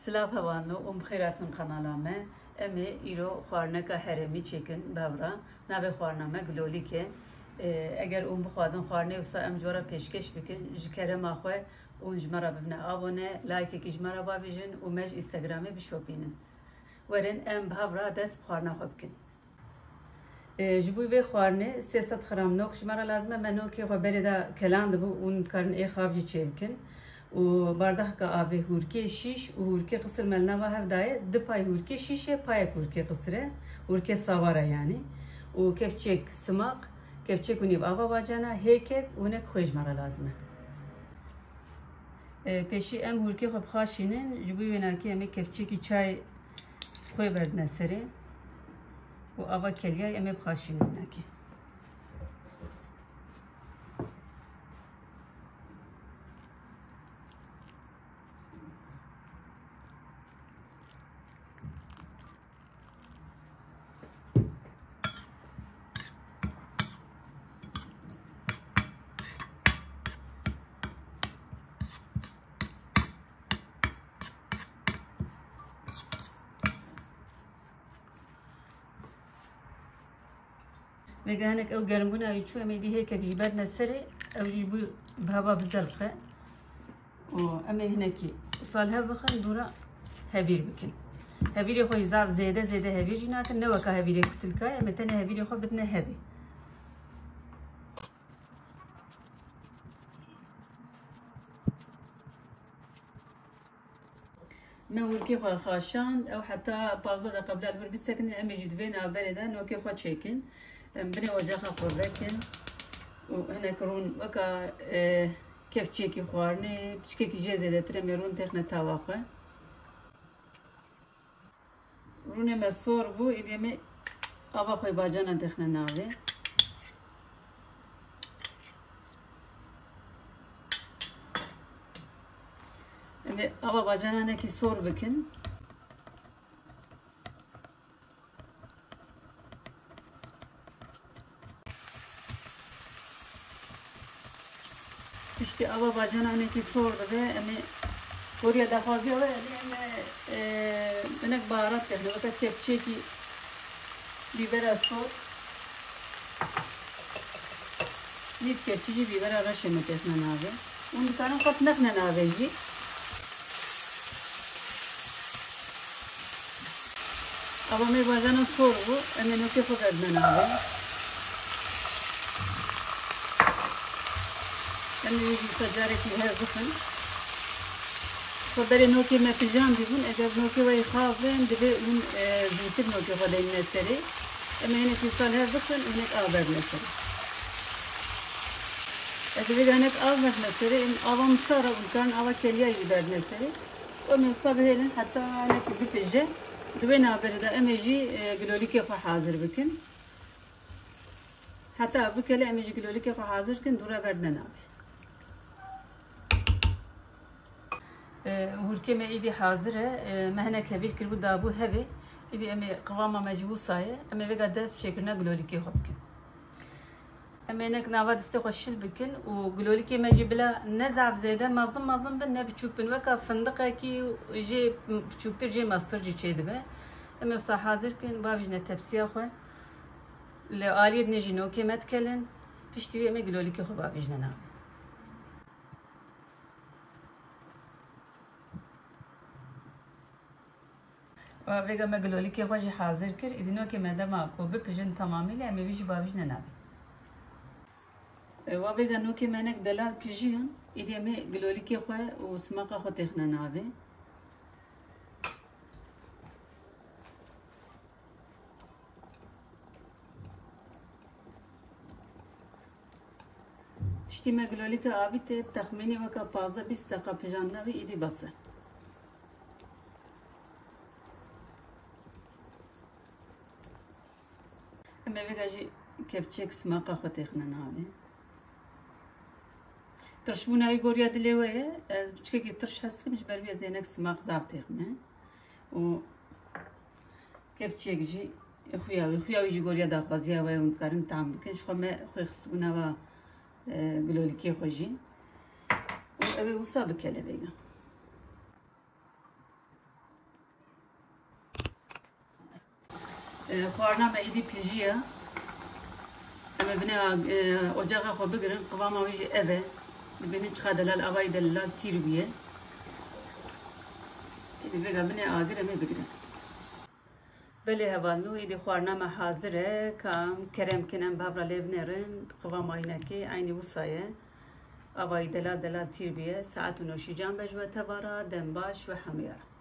سلاف هوانو بخیراتن قنالامه امی ایرو خوارنکا هرمی چیکن بابرا نبی خوارنامه گلولی که اگر بخوازن خوارنه وسا ام جورا پیشکش بکن جکره ماخوه جمرا ببنه آبونه لایک کی جمرا باویجن مج اینستاگرامی بشوپینن ورن ام بابرا دست خوارنه خوب کن جبوی به خوارنه 300 گرم نوک جمرا لازمه منو که خو بردا کلاند بو اون کارن ای خافجی چیکن و برداخ که آبی هورکی شیش و هورکی قصر ملنا و هفدای دپای هورکی شیشه پای هورکی قصره هورکی سواره یعنی و کفچک سماق کفچک ونیب آوا باجانا هیکت اونک خوش مرا لازمه پیشی ام هورکی خوب خاشینن جبوی وناکی امی کفچکی چای خوی برد نسره و آوا کلیای امی بخاشینن نکی وگانک او گرمونه ایچو امیدی هی که جیبت نسره او جیبو بهوا بزلقه و امی هنکی سالها بخن دورا هبیر بکن هبیری خوی زاف زیده هبیر جناتن نو که هبیری کتلکای امی تنه هبیری خو بدنه هبی ما ورکی خو خاشان او حتی 15 دقیقه قبل البر بسکن امی جد بین آبرده نوکی خو چیکن بني وجهها قربتين وهنا كرون وكا كيف تشيكي خوارني تشكيكي جازي دا ترميرون تخنا تاواقه روني ما صور بو إذا مي أبا خوي باجانا تخنا ناوي أبا باجانا نكي صور بكن işte ava bacana ne ki sordu ve hani oraya da fazla ve hani baharat yani o da kepçe ki biber sos bir kepçe biber araşı mı tesna nave un kanı katnak ne naveji ava me bacana sordu hani ne ki fakat ne nave أنا يجي سجارتي هاي بخن فبري نوكي ما في جان بيكون أجاب نوكي ويخافن دبي من زيت نوكي خلين نسري أما هنا في صال هاي بخن هناك آبر نسري أدبي هناك آبر نسري إن آبا مصارة وكان آبا كليا يبر نسري ومن صاب هنا حتى أنا كبي تجي دبي نابر ده أما يجي قالوا كيف حاضر بكن حتى بكلي أما يجي قالوا كيف حاضر كن دورا بردنا نابي هوركي إيدي حاضرة مهنا كبير كربو دابو هبي إيدي أمي قوامة مجبوسة أمي بقى دست بشكلنا قلوليكي خبكن أمي إنك نافاد استخوشل بكن وقلوليكي مجي بلا نزعف زيادة مازم بن نبي تشوك بن وكا فندقة كي جي تشوك ترجي مصر جي تشيد به أمي وصا حاضر كن بابجنا تبسيا خوي لآلية نجي نوكي متكلن بشتوي أمي قلوليكي خو بابجنا نام و ویگا مگلولی که خوشی حاضر کر ایدینو که مدام کو بپیجن تمامی لی امی بیشی باویش ننابی و ویگا نو که منک دلال پیجیان ایدی امی گلولی که خواه و سماقا خو تخنا نابی پشتی مگلولی که آبی تیب تخمینی وکا 15-20 دقیقه پیجان نابی ایدی بسه ما بيجي كيف سماقة خطيخنا نهاري ترشمونا يقول دلوية بشكل ترش حسك مش بربي زينك سماق زابطيخنا و كيف جي خويا يجي يقول يا داخازيا ويا ونكرم تعمل كنش خو ما خوي خصنا و قالوا لي كيف خوجين وصابك يا لبينا خواردنامه ایدی پیجیه اما بنا اجاق خو بگیرن قوام ویجی اوه ببینید چقدر دلال آوای دلال تیر بیه ایدی بگا بنا آگر اما بگیرن بله هوالو ایدی خواردنامه حاضره کام کرم کنم بابرا لیب نرن قوام آینکی عینی وصایه آوای دلال تیر بیه ساعت و نوشی جان بجوه تبارا دنباش و حمیاره